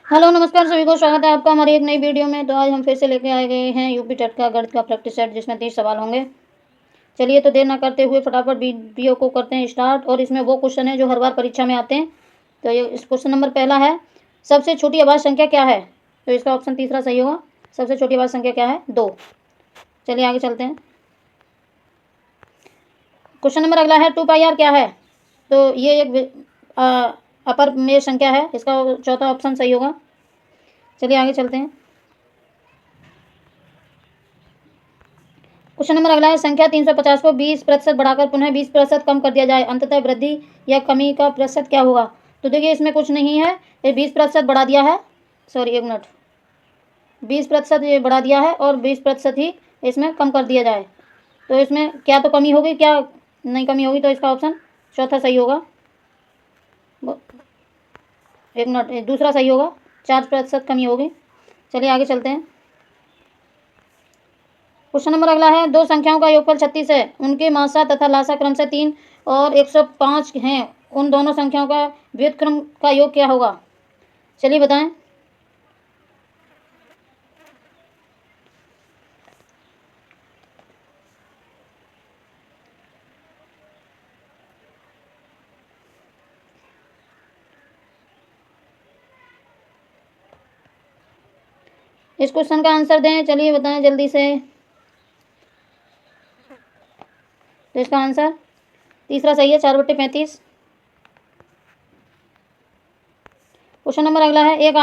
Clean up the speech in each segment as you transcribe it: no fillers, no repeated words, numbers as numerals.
Hello नमस्कार सभी को स्वागत है आपका हमारी एक नई वीडियो में। तो आज हम फिर से लेके आए गए हैं यूपी टेट का गणित का प्रैक्टिस सेट जिसमें 30 सवाल होंगे। चलिए तो देर ना करते हुए फटाफट वीडियो को करते हैं स्टार्ट। और इसमें वो क्वेश्चन है जो हर बार परीक्षा में आते हैं। तो ये इस क्वेश्चन नंबर पहला है, सबसे छोटी आवाज़ संख्या क्या है? तो इसका ऑप्शन तीसरा सही होगा। सबसे छोटी आवाज़ संख्या क्या है? 2। चलिए आगे चलते हैं। क्वेश्चन नंबर अगला है 2πr क्या है? तो ये एक अपर में संख्या है, इसका चौथा ऑप्शन सही होगा। चलिए आगे चलते हैं। क्वेश्चन नंबर अगला है, संख्या 350 को 20% बढ़ाकर पुनः 20% कम कर दिया जाए, अंततः वृद्धि या कमी का प्रतिशत क्या होगा? तो देखिए इसमें कुछ नहीं है, ये 20% बढ़ा दिया है, सॉरी एक मिनट, 20% ये बढ़ा दिया है और 20% ही इसमें कम कर दिया जाए। तो इसमें क्या तो कमी होगी, क्या नहीं कमी होगी, तो इसका ऑप्शन चौथा सही होगा। एक मिनट, दूसरा सही होगा, 4% कमी होगी। चलिए आगे चलते हैं। क्वेश्चन नंबर अगला है, दो संख्याओं का योगफल 36 है, उनके मासा तथा लासा क्रम से 3 और 105 हैं, उन दोनों संख्याओं का व्युत्क्रम का योग क्या होगा? चलिए बताएं। इस क्वेश्चन का आंसर दें, चलिए बताएं जल्दी से। तो इसका आंसर तीसरा सही है, 4/35। क्वेश्चन नंबर अगला है, एक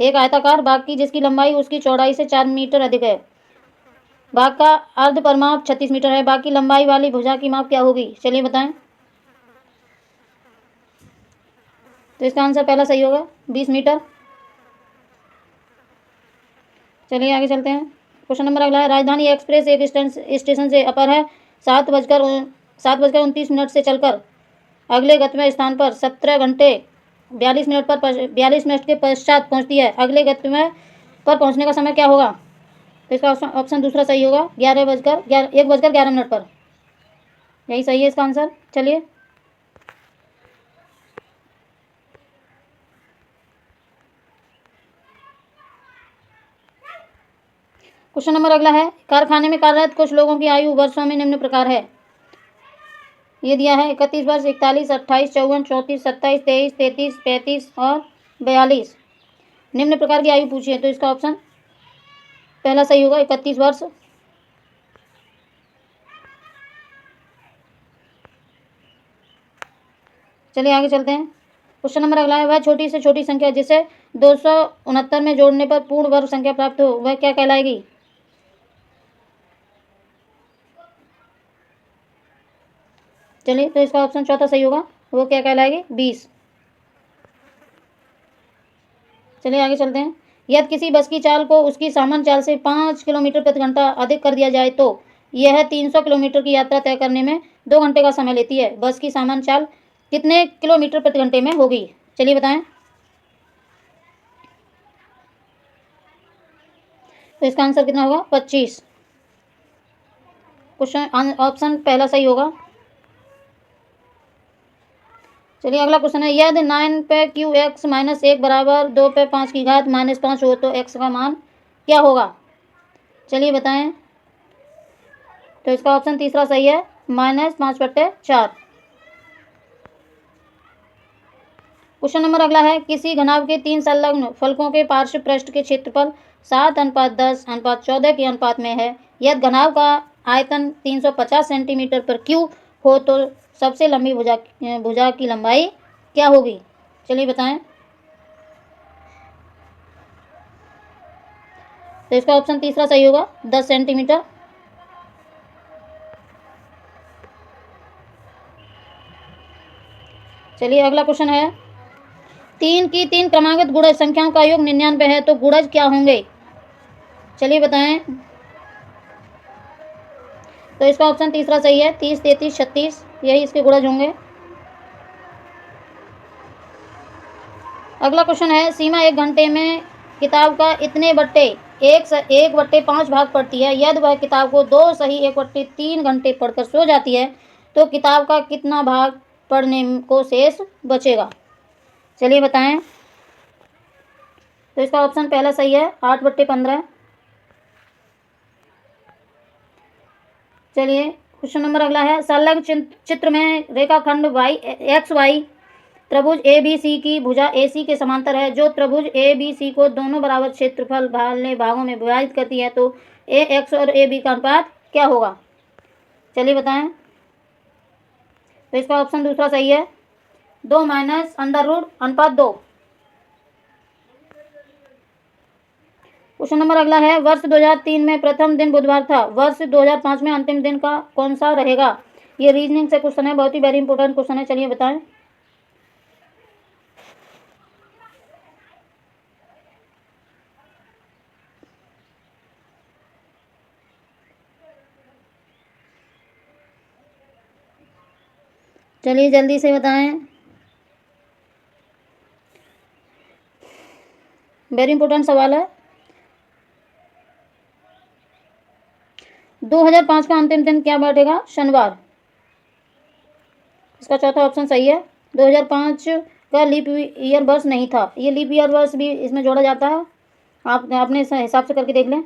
आयताकार बाग की जिसकी लंबाई उसकी चौड़ाई से 4 मीटर अधिक है, बाग का अर्ध परिमाप 36 मीटर है, बाग की लंबाई वाली भुजा की माप क्या होगी? चलिए बताएं। तो इसका आंसर पहला सही होगा, 20 मीटर। चलिए आगे चलते हैं। क्वेश्चन नंबर अगला है, राजधानी एक्सप्रेस एक स्टेशन से अपर है, 7:29 से चलकर अगले गंतव्य स्थान पर 17 घंटे 42 मिनट के पश्चात पहुंचती है, अगले गंतव्य पर पहुंचने का समय क्या होगा? तो इसका ऑप्शन दूसरा सही होगा, 1:11 पर। यही सही है इसका आंसर। चलिए क्वेश्चन नंबर अगला है, कारखाने में कार्यरत कुछ लोगों की आयु वर्षों में निम्न प्रकार है। ये दिया है 31 वर्ष, 41, 28, 54, 34, 27, 23, 33, 35 और 42। निम्न प्रकार की आयु पूछी है, तो इसका ऑप्शन पहला सही होगा, 31 वर्ष। चलिए आगे चलते हैं। क्वेश्चन नंबर अगला है, वह छोटी से छोटी संख्या जिसे 269 में जोड़ने पर पूर्ण वर्ग संख्या प्राप्त हो, वह क्या कहलाएगी? चलिए तो इसका ऑप्शन चौथा सही होगा, वो क्या कहलाएगी? 20। चलिए आगे चलते हैं। यदि किसी बस की चाल को उसकी सामान्य चाल से 5 किलोमीटर प्रति घंटा अधिक कर दिया जाए तो यह 300 किलोमीटर की यात्रा तय करने में 2 घंटे का समय लेती है, बस की सामान्य चाल कितने किलोमीटर प्रति घंटे में होगी? चलिए बताएं। तो इसका आंसर कितना होगा? 25। क्वेश्चन ऑप्शन पहला सही होगा। चलिए अगला क्वेश्चन है, यदि 9 पे QX - 1 बराबर 2 पे 5 की घात -5 हो तो x का मान क्या होगा? चलिए बताएं। तो इसका ऑप्शन तीसरा सही है, -5/4। क्वेश्चन नंबर अगला है, किसी घनाभ के 3 संलग्न फलकों के पार्श्व पृष्ठ के क्षेत्रफल 7:10:14 के अनुपात में है, यदि घनाभ का आयतन 350 सेंटीमीटर पर क्यू हो तो सबसे लंबी भुजा की लंबाई क्या होगी? चलिए बताएं। तो इसका ऑप्शन तीसरा सही होगा, 10 सेंटीमीटर। चलिए अगला क्वेश्चन है, 3 की 3 क्रमागत गुणज संख्याओं का योग 99 है तो गुणज क्या होंगे? चलिए बताएं। तो इसका ऑप्शन तीसरा सही है, 30, 33, 36, यही इसके गुणज होंगे। अगला क्वेश्चन है, सीमा 1 घंटे में किताब का इतने बट्टे 1/5 भाग पढ़ती है, यदि वह किताब को 2 सही 1/3 घंटे पढ़कर सो जाती है तो किताब का कितना भाग पढ़ने को शेष बचेगा? चलिए बताएं। तो इसका ऑप्शन पहला सही है, 8/15। चलिए क्वेश्चन नंबर अगला है, संलग्न चित्र में रेखाखंड XY त्रिभुज ABC की भुजा AC के समांतर है। जो त्रिभुज ABC को दोनों बराबर क्षेत्रफल वाले भागों में विभाजित करती है, तो AX और AB का अनुपात क्या होगा? चलिए बताएं। तो इसका ऑप्शन दूसरा सही है, 2 माइनस √ अनुपात 2। क्वेश्चन नंबर अगला है, वर्ष 2003 में प्रथम दिन बुधवार था, वर्ष 2005 में अंतिम दिन का कौन सा रहेगा? ये रीजनिंग से क्वेश्चन है, बहुत ही वेरी इंपॉर्टेंट क्वेश्चन है। चलिए बताएं। चलिए जल्दी से बताएं, वेरी इंपॉर्टेंट सवाल है। 2005 का अंतिम दिन क्या बैठेगा? शनिवार। इसका चौथा ऑप्शन सही है। 2005 का लीप ईयर वर्ष नहीं था। ये लीप ईयर वर्ष भी इसमें जोड़ा जाता है, आप अपने हिसाब से करके देख लें।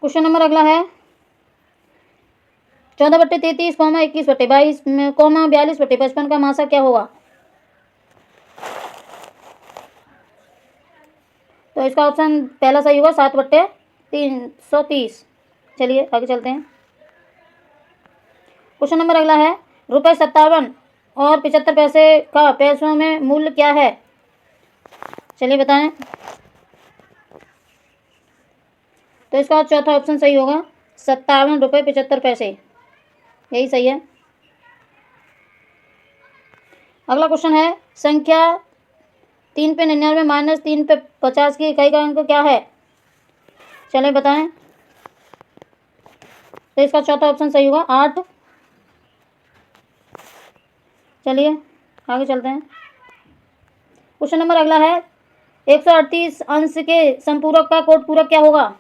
क्वेश्चन नंबर अगला है, 14/33, 21/22, 42/55 का मासा क्या होगा? तो इसका ऑप्शन पहला सही होगा, 7/330। चलिए आगे चलते हैं। क्वेश्चन नंबर अगला है, ₹57 और 75 पैसे का पैसों में मूल्य क्या है? चलिए बताएं। तो इसका चौथा ऑप्शन सही होगा, ₹57.75। यही सही है। अगला क्वेश्चन है, संख्या 3/99 माइनस 3/50 की इकाई का अंक क्या है? चलिए बताएं। तो इसका चौथा ऑप्शन सही होगा, 8। चलिए आगे चलते हैं। क्वेश्चन नंबर अगला है, 138 अंश के संपूरक का कोट पूरक क्या होगा?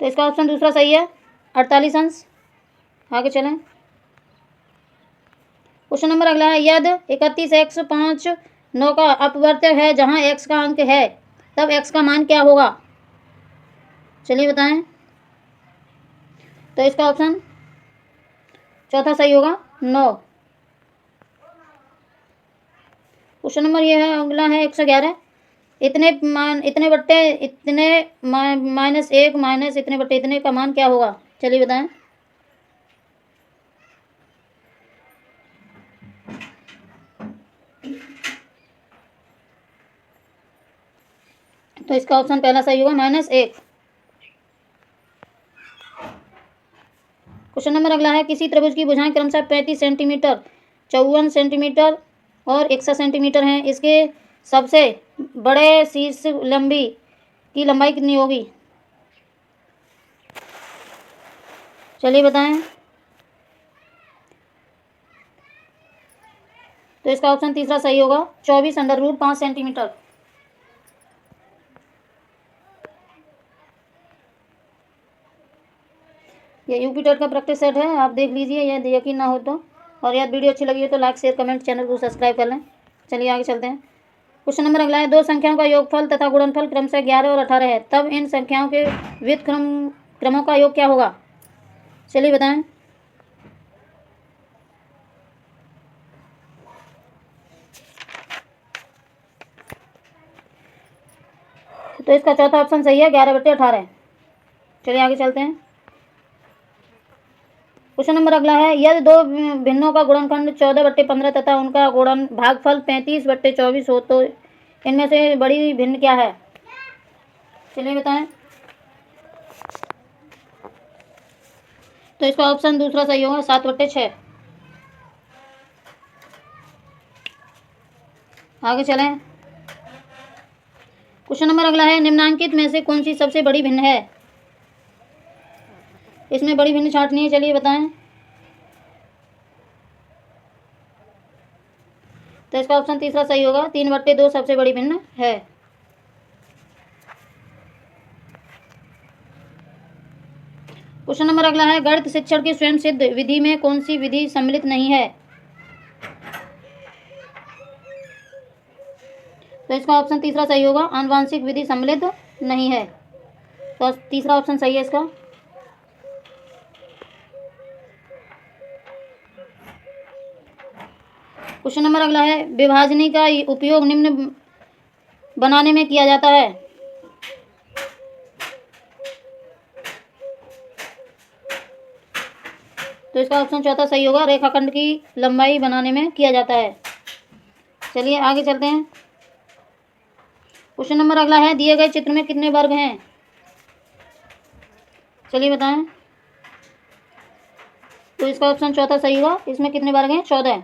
तो इसका ऑप्शन दूसरा सही है, 48 अंश। आगे चलें। क्वेश्चन नंबर अगला है, यदि 31x 5 9 का अपवर्त्य है जहां x का अंक है, तब x का मान क्या होगा? चलिए बताएं। तो इसका ऑप्शन चौथा सही होगा, 9। क्वेश्चन नंबर ये है अगला है, 111, इतने बट्टे इतने -1 माइनस इतने बट्टे इतने का मान क्या होगा? चलिए बताएं। तो इसका ऑप्शन पहला सही होगा, -1। क्वेश्चन नंबर अगला है, किसी त्रिभुज की भुजाएं क्रमशः 35 सेंटीमीटर, 54 सेंटीमीटर और 61 सेंटीमीटर हैं। इसके सबसे बड़े शीर्ष की लंबाई कितनी होगी? चलिए बताएं। तो इसका ऑप्शन तीसरा सही होगा, 24√5 सेंटीमीटर। ये यूपी टेट का प्रैक्टिस सेट है, आप देख लीजिए, यदि यकीन ना हो तो। और यदि वीडियो अच्छी लगी है तो लाइक शेयर कमेंट, चैनल को सब्सक्राइब कर लें। चलिए आगे चलते हैं। क्वेश्चन नंबर अगला है, दो संख्याओं का योगफल तथा गुणनफल क्रमशः 11 और 18 है, तब इन संख्याओं के व्युत्क्रम क्रमों का योग क्या होगा? चलिए बताएं। तो इसका चौथा ऑप्शन सही है, 11/18। चलिए आगे चलते हैं। क्वेश्चन नंबर अगला है, यदि दो भिन्नों का गुणनखंड 14/15 तथा उनका गुणन भागफल 35/24 हो, तो इनमें से बड़ी भिन्न क्या है? चलिए बताएं। तो इसका ऑप्शन दूसरा सही होगा, 7/6। आगे चलें। क्वेश्चन नंबर अगला है, निम्नांकित में से कौन सी सबसे बड़ी भिन्न है? इसमें बड़ी भिन्न छांटनी है। चलिए बताएं। तो इसका ऑप्शन तीसरा सही होगा, 3/2 सबसे बड़ी भिन्न है। क्वेश्चन नंबर अगला है, गणित शिक्षण की स्वयं सिद्ध विधि में कौन सी विधि सम्मिलित नहीं है? तो इसका ऑप्शन तीसरा सही होगा, आनुवांशिक विधि सम्मिलित नहीं है। तो तीसरा ऑप्शन सही है इसका। क्वेश्चन नंबर अगला है, विभाजनी का उपयोग निम्न बनाने में किया जाता है। तो इसका ऑप्शन चौथा सही होगा, रेखाखंड की लंबाई बनाने में किया जाता है। चलिए आगे चलते हैं। क्वेश्चन नंबर अगला है, दिए गए चित्र में कितने वर्ग हैं? चलिए बताएं। तो इसका ऑप्शन चौथा सही होगा, इसमें कितने वर्ग हैं? 14।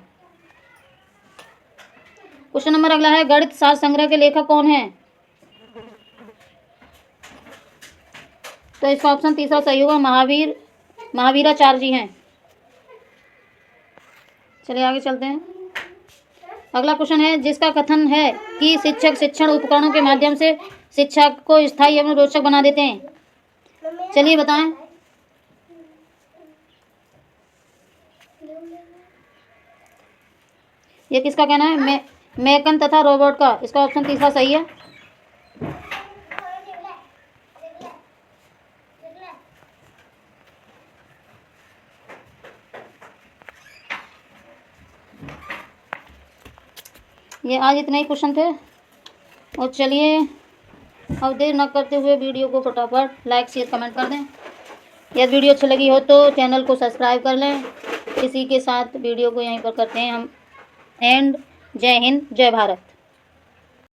क्वेश्चन नंबर अगला है, गणित शास्त्र संग्रह के लेखक कौन है? तो इसका ऑप्शन तीसरा सही होगा, महावीराचार्य जी हैं। चलिए आगे चलते हैं। अगला क्वेश्चन है, जिसका कथन है कि शिक्षक शिक्षण उपकरणों के माध्यम से शिक्षा को स्थायी एवं रोचक बना देते हैं। चलिए बताएं। ये किसका कहना है? मैकन तथा रॉबर्ट का। इसका ऑप्शन तीसरा सही है। ये आज इतने ही क्वेश्चन थे। और चलिए अब देर न करते हुए वीडियो को फटाफट लाइक शेयर कमेंट कर दें। यदि वीडियो अच्छी लगी हो तो चैनल को सब्सक्राइब कर लें। इसी के साथ वीडियो को यहीं पर करते हैं हम एंड। जय हिंद, जय भारत।